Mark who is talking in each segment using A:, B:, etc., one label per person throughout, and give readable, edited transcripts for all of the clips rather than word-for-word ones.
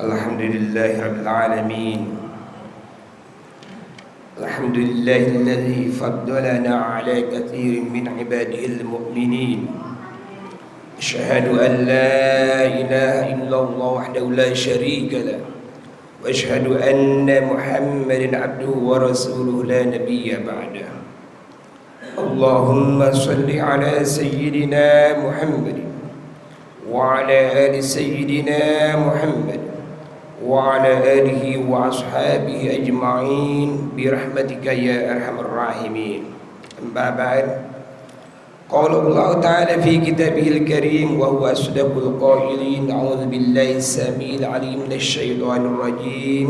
A: Alhamdulillahi Rabbil Alamin. Alhamdulillahilladzi faddalana ala katsirin min ibadihil mu'minin. Asyhadu an la ilaha illallah wahdahu la syarika lah wa asyhadu anna Muhammadan abduhu wa rasuluhu la nabiyya ba'dah. Allahumma salli ala sayyidina Muhammad wa ala ali sayyidina Muhammad wa ala alihi wa ashabihi ajma'in birahmatika ya arhamar rahimin. Amma ba'd. Qala Allah ta'ala fi kitabihil karim wa huwa asdaqul qailin. A'udzu billahi samil alim minasy syaithanir rajim.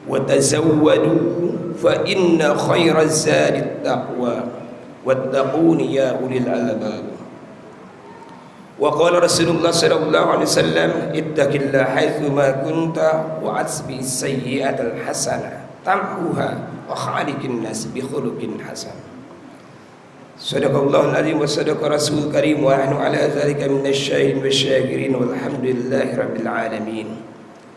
A: Wa tazawwadu fa inna khairaz zadit taqwa wattaquni ya ulil albab. Wa qala Rasulullah sallallahu alaihi wasallam ittaqillaha haitsu ma kunta wa asbi sayyi'atal hasanah tamhuha wa khaliqin nas bi khuluqin hasan. Sadaqallahul azim wa sadaqa rasulul karim wa nahnu ala dzalika minasy syahidin wasyakirin walhamdulillahi rabbil alamin.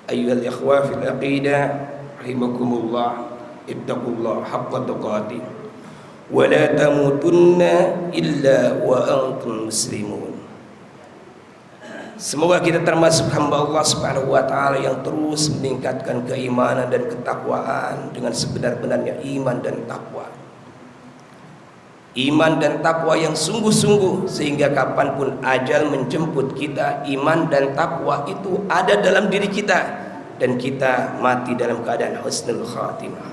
A: Ayyuhal ikhwa fil aqidah rahimakumullah, ittaqullaha haqqa tuqatih wa la tamutunna illa wa antum muslimun. Semoga kita termasuk hamba Allah Subhanahu wa taala yang terus meningkatkan keimanan dan ketakwaan dengan sebenar-benarnya iman dan takwa. Iman dan takwa yang sungguh-sungguh sehingga kapanpun ajal menjemput kita, iman dan takwa itu ada dalam diri kita dan kita mati dalam keadaan husnul khatimah.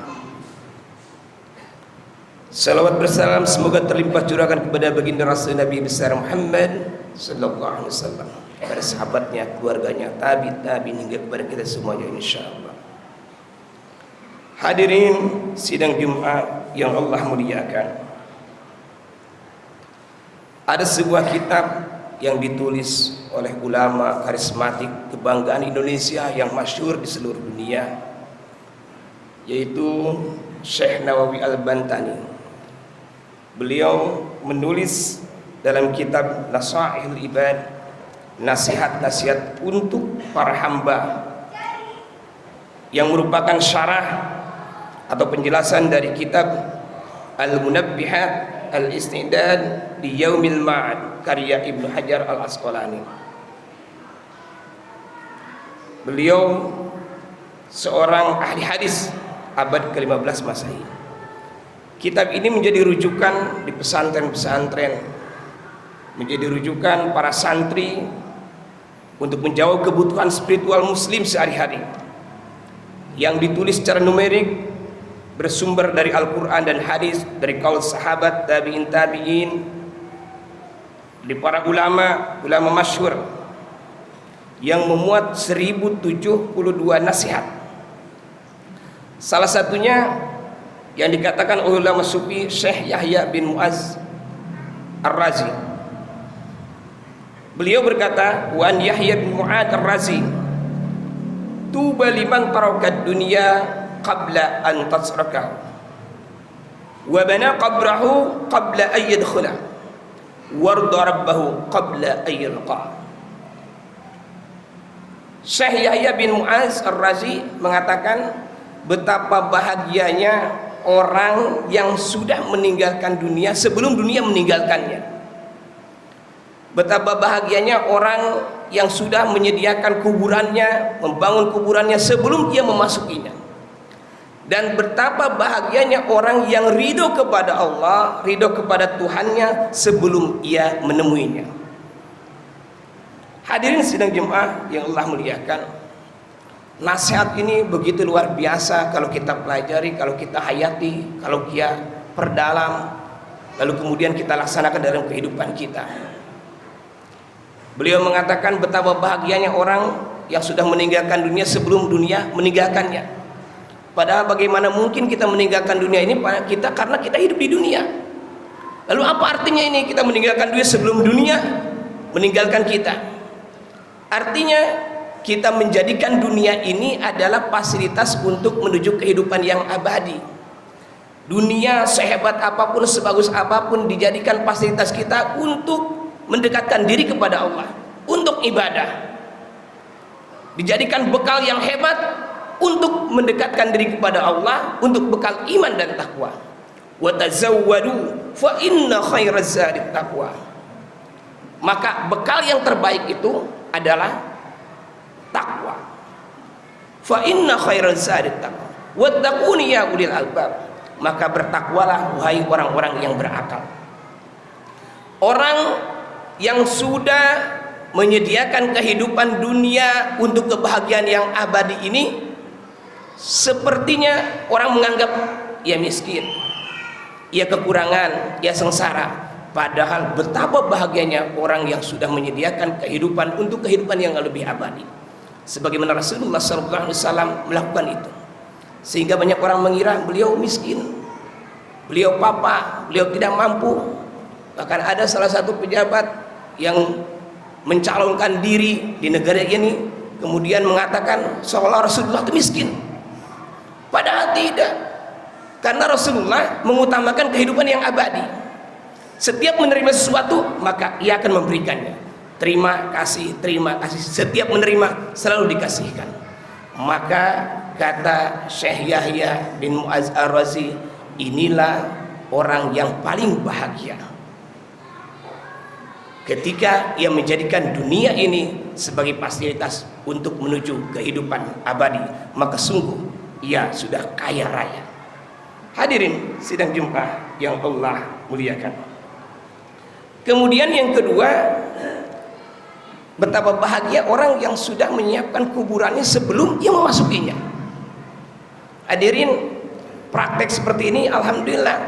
A: Salawat bersalam semoga terlimpah curahkan kepada baginda Rasul Nabi besar Muhammad sallallahu alaihi wasallam, kepada sahabatnya, keluarganya, tabi'in hingga kepada kita semuanya insyaallah. Hadirin sidang Jumat yang Allah muliakan. Ada sebuah kitab yang ditulis oleh ulama karismatik kebanggaan Indonesia yang masyhur di seluruh dunia, yaitu Syekh Nawawi Al-Bantani. Beliau menulis dalam kitab Nasaihul Ibad, nasihat-nasihat untuk para hamba, yang merupakan syarah atau penjelasan dari kitab Al-Munabbihat Al-Istidad di Yaumil Ma'ad karya Ibnu Hajar Al-Asqalani. Beliau seorang ahli hadis abad ke-15 Masehi. Kitab ini menjadi rujukan di pesantren-pesantren, menjadi rujukan para santri untuk menjawab kebutuhan spiritual muslim sehari-hari, yang ditulis secara numerik, bersumber dari Al-Quran dan hadis, dari kaul sahabat, tabi'in, dari para ulama masyhur, yang memuat 1072 nasihat. Salah satunya yang dikatakan oleh ulama sufi Syekh Yahya bin Mu'az Ar-Razi. Beliau berkata, wa an Yahya bin Mu'az Ar-Razi, tuba liman tarakad dunya qabla an tasrakahu wa bana qabrahu qabla an yadkhula warda rabbahu qabla an yalqa. Syekh Yahya bin Mu'az Ar-Razi mengatakan, betapa bahagianya orang yang sudah meninggalkan dunia sebelum dunia meninggalkannya. Betapa bahagianya orang yang sudah menyediakan kuburannya, membangun kuburannya sebelum dia memasukinya. Dan betapa bahagianya orang yang ridho kepada Allah, ridho kepada Tuhannya sebelum ia menemuinya. Hadirin sidang Jumat yang Allah muliakan, nasihat ini begitu luar biasa kalau kita pelajari, kalau kita hayati, kalau kita perdalam, lalu kemudian kita laksanakan dalam kehidupan kita. Beliau mengatakan betapa bahagianya orang yang sudah meninggalkan dunia sebelum dunia meninggalkannya. Padahal bagaimana mungkin kita meninggalkan dunia ini karena kita hidup di dunia. Lalu apa artinya ini kita meninggalkan dunia sebelum dunia meninggalkan kita? Artinya kita menjadikan dunia ini adalah fasilitas untuk menuju kehidupan yang abadi. Dunia sehebat apapun, sebagus apapun dijadikan fasilitas kita untuk mendekatkan diri kepada Allah, untuk ibadah. dijadikan bekal yang hebat untuk mendekatkan diri kepada Allah, untuk bekal iman dan takwa. Wa tazawwadu fa inna khairaz zadi taqwa. Maka bekal yang terbaik itu adalah takwa. Fa inna khairaz zadi taqwa. Wattaquni ya ulil albab. Maka bertakwalah wahai orang-orang yang berakal. Orang yang sudah menyediakan kehidupan dunia untuk kebahagiaan yang abadi ini, sepertinya orang menganggap ia miskin, ia kekurangan, ia sengsara. Padahal betapa bahagianya orang yang sudah menyediakan kehidupan untuk kehidupan yang lebih abadi. Sebagaimana Rasulullah SAW melakukan itu, sehingga banyak orang mengira beliau miskin, beliau papa, beliau tidak mampu. Bahkan ada salah satu pejabat yang mencalonkan diri di negara ini, kemudian mengatakan seolah Rasulullah itu miskin. Padahal tidak, karena Rasulullah mengutamakan kehidupan yang abadi. Setiap menerima sesuatu maka ia akan memberikannya. Terima kasih, terima kasih. Setiap menerima selalu dikasihkan. Maka kata Syekh Yahya bin Mu'adz Ar-Razi, inilah orang yang paling bahagia ketika ia menjadikan dunia ini sebagai fasilitas untuk menuju kehidupan abadi. Maka sungguh ia sudah kaya raya. Hadirin sidang Jumat yang Allah muliakan. Kemudian yang kedua, betapa bahagia orang yang sudah menyiapkan kuburannya sebelum ia memasukinya. Hadirin, praktek seperti ini alhamdulillah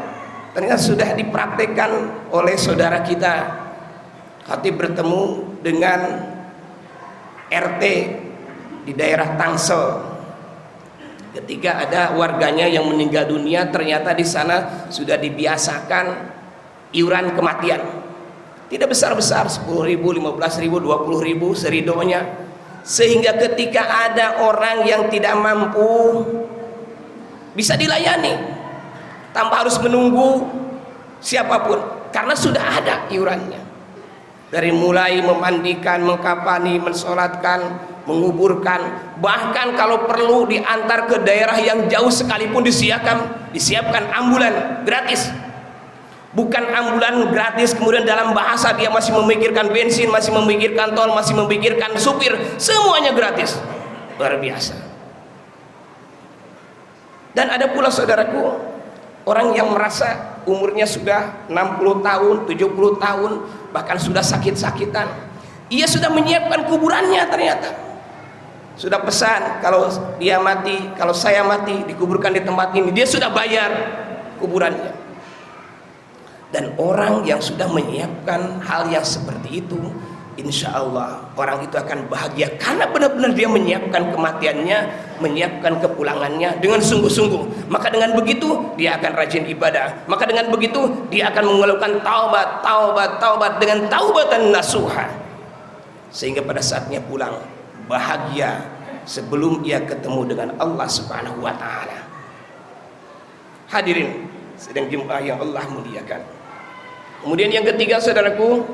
A: ternyata sudah dipraktekkan oleh saudara kita. Khatib bertemu dengan RT di daerah Tangsel. Ketika ada warganya yang meninggal dunia, ternyata di sana sudah dibiasakan iuran kematian. Tidak besar-besar, 10.000, 15.000, 20.000 seridonya. Sehingga ketika ada orang yang tidak mampu, bisa dilayani tanpa harus menunggu siapapun, karena sudah ada iurannya. Dari mulai memandikan, mengkafani, mensolatkan, menguburkan, bahkan kalau perlu diantar ke daerah yang jauh sekalipun disiapkan ambulan gratis. Bukan ambulan gratis kemudian dalam bahasa dia masih memikirkan bensin, masih memikirkan tol, masih memikirkan supir, semuanya gratis. Luar biasa. Dan ada pula saudaraku, orang yang merasa umurnya sudah 60 tahun, 70 tahun, bahkan sudah sakit-sakitan. Ia sudah menyiapkan kuburannya ternyata. Sudah pesan, kalau dia mati, kalau saya mati, dikuburkan di tempat ini. Dia sudah bayar kuburannya. Dan orang yang sudah menyiapkan hal yang seperti itu, insya Allah orang itu akan bahagia, karena benar-benar dia menyiapkan kematiannya, menyiapkan kepulangannya dengan sungguh-sungguh. Maka dengan begitu dia akan rajin ibadah. Maka dengan begitu dia akan mengeluhkan taubat dengan taubatan nasuha, sehingga pada saatnya pulang bahagia sebelum ia ketemu dengan Allah Subhanahu wa Ta'ala. Hadirin sedang jemaah yang Allah muliakan. Kemudian yang ketiga saudaraku,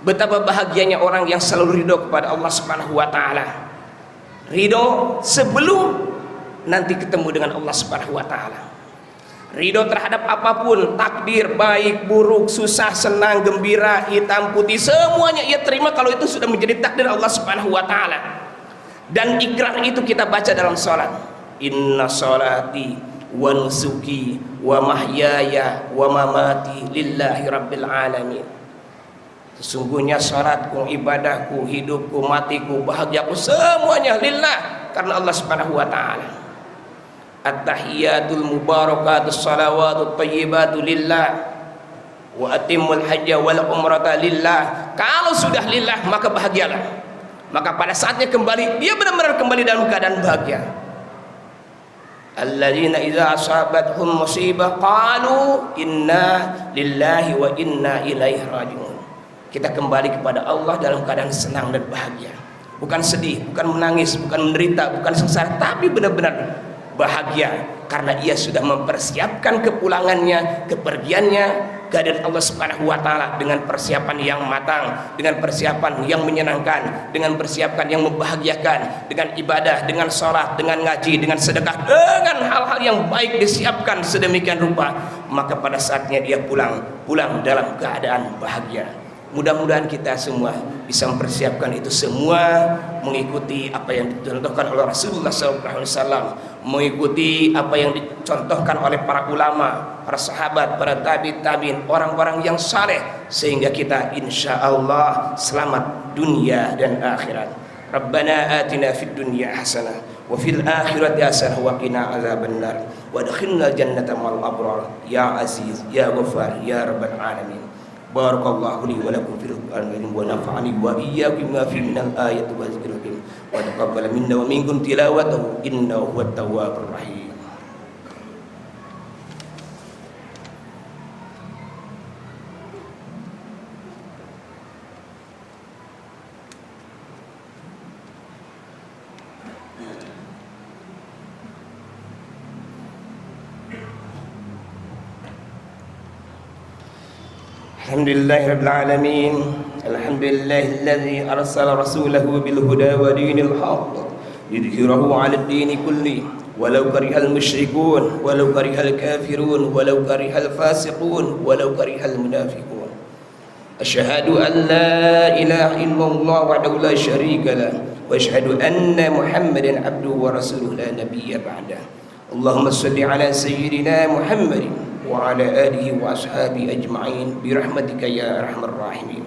A: betapa bahagianya orang yang selalu ridho kepada Allah Subhanahu wa Ta'ala. Ridho sebelum nanti ketemu dengan Allah Subhanahu wa Ta'ala. Ridho terhadap apapun, takdir baik buruk, susah senang gembira, hitam putih, semuanya ia terima kalau itu sudah menjadi takdir Allah Subhanahu wa Ta'ala. Dan ikrar itu kita baca dalam salat. Inna sholati wa nusuki wa mahyaya wa mamati lillahi rabbil alamin. Sesungguhnya salatku, ibadahku, hidupku, matiku, bahagiaku, semuanya lillah, karena Allah Subhanahu wa Ta'ala. At-tahiyatul mubarakatus salawatut thayyibatu lillah wa atimul hajja wal umrata lillah. Kalau sudah lillah maka bahagialah. Maka pada saatnya kembali, dia benar-benar kembali dalam keadaan bahagia. Alladzina idza asabathum musibah qalu inna lillahi wa inna ilaihi raji'un. Kita kembali kepada Allah dalam keadaan senang dan bahagia, bukan sedih, bukan menangis, bukan menderita, bukan sengsara, tapi benar-benar bahagia karena ia sudah mempersiapkan kepulangannya, kepergiannya kehadirat Allah Subhanahu wa taala dengan persiapan yang matang, dengan persiapan yang menyenangkan, dengan persiapan yang membahagiakan, dengan ibadah, dengan sholat, dengan ngaji, dengan sedekah, dengan hal-hal yang baik disiapkan sedemikian rupa, maka pada saatnya dia pulang dalam keadaan bahagia. Mudah-mudahan kita semua bisa mempersiapkan itu semua, mengikuti apa yang dicontohkan oleh Rasulullah SAW, mengikuti apa yang dicontohkan oleh para ulama, para sahabat, para tabi'in, orang-orang yang saleh, sehingga kita insya Allah selamat dunia dan akhirat. Rabbana atina fid dunya hasanah wa fil akhirati hasanah wa qina azabannar wa adkhilna jannata ma'al abrar ya aziz ya ghafar ya rabbal alamin. Barakallahu li wa lakum fil Qur'an wa nafa'ani wa iyyakum ma fi minal ayati wa dzikril hakim wa taqabbal minna wa minkum tilawatahu innahu huwat tawwabur rahim. Alhamdulillahi rabbil alamin. Alhamdulillahi arsala rasulahu bil huda wa dinil haqq yudhhirahu 'ala ad-din kulli walau karihal musyrikun walau karihal kafirun walau karihal fasiqun walau karihal munafiqun. Asyhadu an la ilaha illallah wahdahu la syarika lah wa asyhadu anna Muhammadan abduhu wa rasuluhu la nabiyya ba'dah. Allahumma shalli 'ala sayyidina Muhammadin wa ala alihi wa ashabihi ajma'in birahmatika ya arhamar rahimin.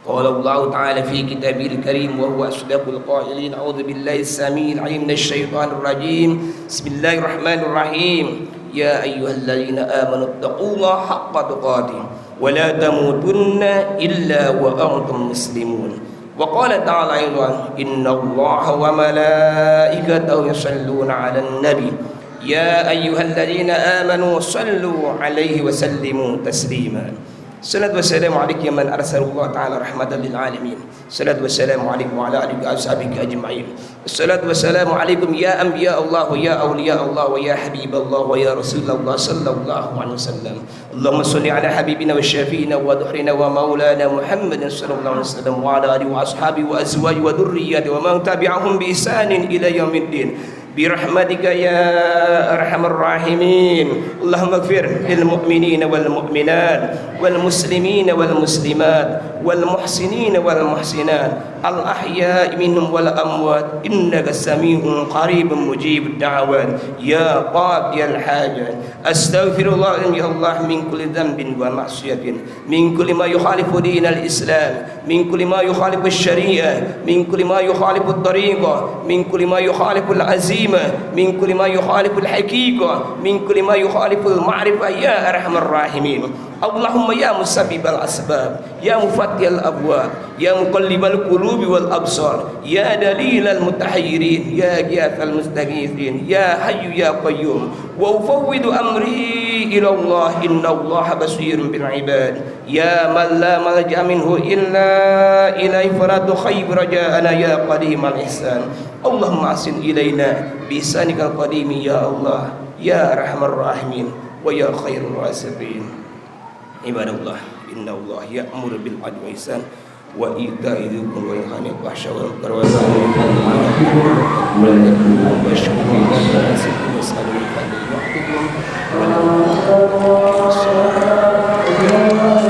A: Qala Allah ta'ala fi kitabil karim wa huwa asdaqul qailin. A'udzu billahi as-sami'il 'alim minasy syaithanir rajim. Bismillahirrahmanirrahim. Ya ayyuhalladzina amanu taqullaha haqqa tuqatih wa la tamutunna illa wa antum muslimun. Wa qala ta'ala aidan innallaha wa malaikatahu yusholluna 'alan nabi ya ayyuhalladzina amanu sallu alaihi wa sallimu taslima. Salatu wassalamu alaikum ya man arsalallah ta'ala rahmatan lil alamin. Salatu wassalamu alaikum wa ala alihi wa ashabihi ajma'in. Salatu wassalamu alaikum ya anbiya Allah wa ya awliya Allah wa ya habib Allah wa ya rasulullah sallallahu alaihi wasallam. Allahumma shalli ala habibina wa syafi'ina wa dhuhrina wa maulana Muhammadin sallallahu alaihi wasallam wa ala alihi wa ashabihi wa azwaji wa dhurriyyati wa man tabi'ahum bi ihsanin ila yaumiddin. Birahmatika ya arhamar rahimin. Allahumma ighfir lil mu'minina wal mu'minat wal muslimina wal muslimat wal muhsinina wal muhsinat al ahya'i minhum wal amwat innaka sami'un qaribun mujibud da'awat ya qadiyal hajat. Astaghfirullah ya Allah min kulli dhanbin wa ma'siyatin, min kulli ma yukhalifu dinal Islam, min kulli ma yukhalifu syariah, min kulli ma yukhalifu at-tariqah, min kulli ma yukhalifu al-azim, min kulli ma yukhaliful haqiqah, min kulli ma yukhaliful ma'rifah ya arhamar rahimin. Allahumma ya musabbibal asbab, ya mufattihal abwab, ya muqallibal qulubi wal absar, ya dalilal mutahayyirin, ya ghiyathal mustaghithin, ya hayyu ya qayyum. Wa ufawwidu amri ila Allah innallaha basirun bil ibad. Ya man la malja minhu illa ilaihi faradu khayb raja'ana ya qadimal ihsan. Allahumma asin ilaina bi ihsanikal qadimi ya Allah ya arhamar rahimin wa ya khairur raziqin. Ibadallah innallaha ya'muru bil 'adli wal ihsan wa ita'i dzil qurba wa yanha 'anil fahsya'i wal munkari wa ya'muru bil 'adli wal ihsan wa ya'muru bil 'adli wal ihsan wa ya'muru bil 'adli wal ihsan wa